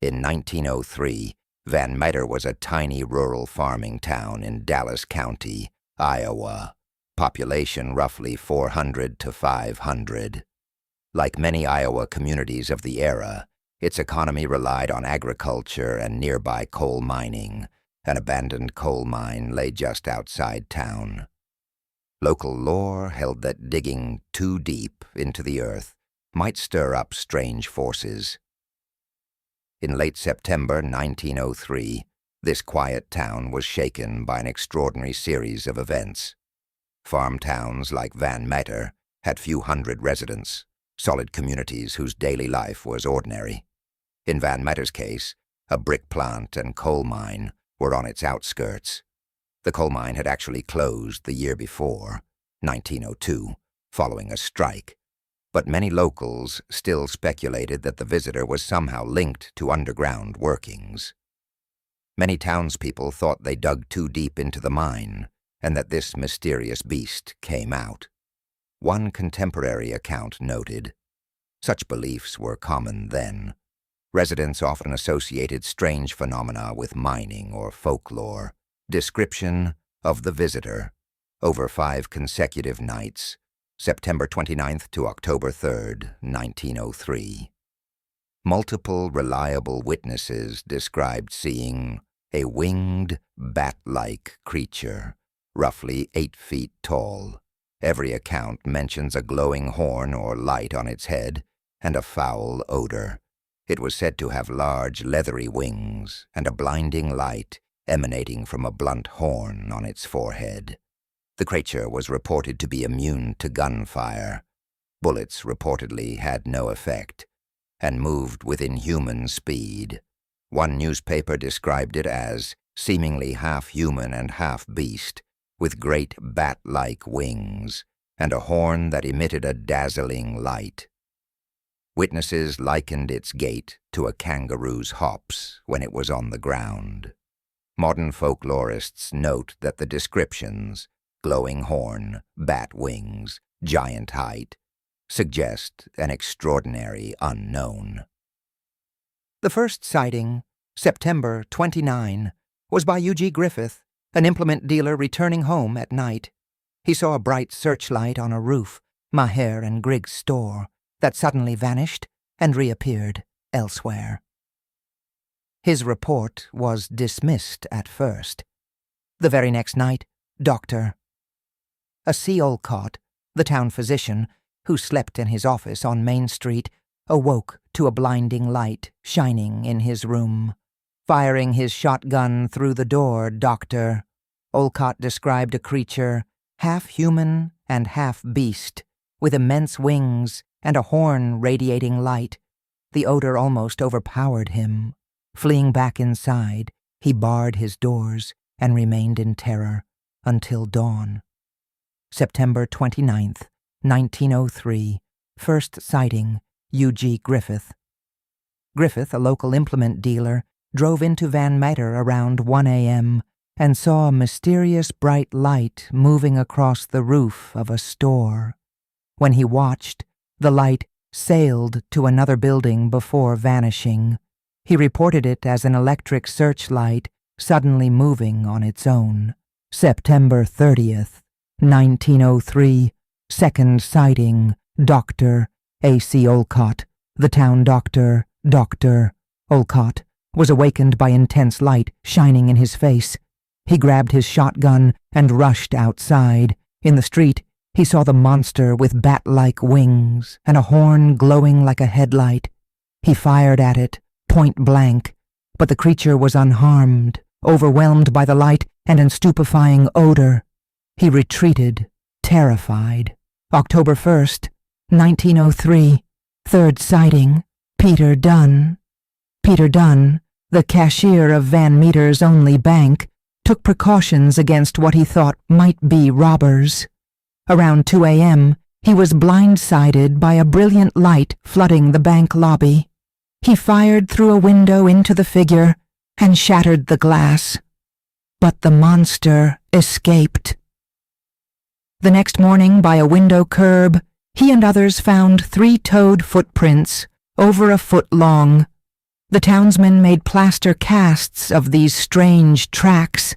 In 1903, Van Meter was a tiny rural farming town in Dallas County, Iowa, population roughly 400 to 500. Like many Iowa communities of the era, its economy relied on agriculture and nearby coal mining. An abandoned coal mine lay just outside town. Local lore held that digging too deep into the earth might stir up strange forces. In late September 1903, this quiet town was shaken by an extraordinary series of events. Farm towns like Van Meter had few hundred residents, solid communities whose daily life was ordinary. In Van Meter's case, a brick plant and coal mine were on its outskirts. The coal mine had actually closed the year before, 1902, following a strike, but many locals still speculated that the visitor was somehow linked to underground workings. Many townspeople thought they dug too deep into the mine and that this mysterious beast came out. One contemporary account noted, "Such beliefs were common then. Residents often associated strange phenomena with mining or folklore. Description of the visitor over 5 consecutive nights, September 29th to October 3rd, 1903. Multiple reliable witnesses described seeing a winged, bat-like creature, roughly 8 feet tall. Every account mentions a glowing horn or light on its head and a foul odor. It was said to have large, leathery wings and a blinding light emanating from a blunt horn on its forehead. The creature was reported to be immune to gunfire. Bullets reportedly had no effect and moved with inhuman speed. One newspaper described it as seemingly half human and half beast, with great bat-like wings and a horn that emitted a dazzling light. Witnesses likened its gait to a kangaroo's hops when it was on the ground. Modern folklorists note that the descriptions, glowing horn, bat wings, giant height, suggest an extraordinary unknown. The first sighting, September 29, was by U.G. Griffith, an implement dealer returning home at night. He saw a bright searchlight on a roof, Maher and Griggs' store, that suddenly vanished and reappeared elsewhere. His report was dismissed at first. The very next night, Dr. A.C. Olcott, the town physician, who slept in his office on Main Street, awoke to a blinding light shining in his room. Firing his shotgun through the door, Dr. Olcott described a creature, half human and half beast, with immense wings and a horn radiating light. The odor almost overpowered him. Fleeing back inside, he barred his doors and remained in terror until dawn. September 29th, 1903, first sighting, U.G. Griffith. Griffith, a local implement dealer, drove into Van Meter around 1 a.m. and saw a mysterious bright light moving across the roof of a store. When he watched, the light sailed to another building before vanishing. He reported it as an electric searchlight suddenly moving on its own. September 30th, 1903, second sighting, Dr. A.C. Olcott, the town doctor, Dr. Olcott, was awakened by intense light shining in his face. He grabbed his shotgun and rushed outside. In the street, he saw the monster with bat-like wings and a horn glowing like a headlight. He fired at it, point blank, but the creature was unharmed, overwhelmed by the light and an stupefying odor. He retreated, terrified. October 1st, 1903, third sighting, Peter Dunn. Peter Dunn, the cashier of Van Meter's only bank, took precautions against what he thought might be robbers. Around 2 a.m., he was blindsided by a brilliant light flooding the bank lobby. He fired through a window into the figure and shattered the glass. But the monster escaped. The next morning, by a window curb, he and others found 3-toed footprints, over a foot long. The townsmen made plaster casts of these strange tracks,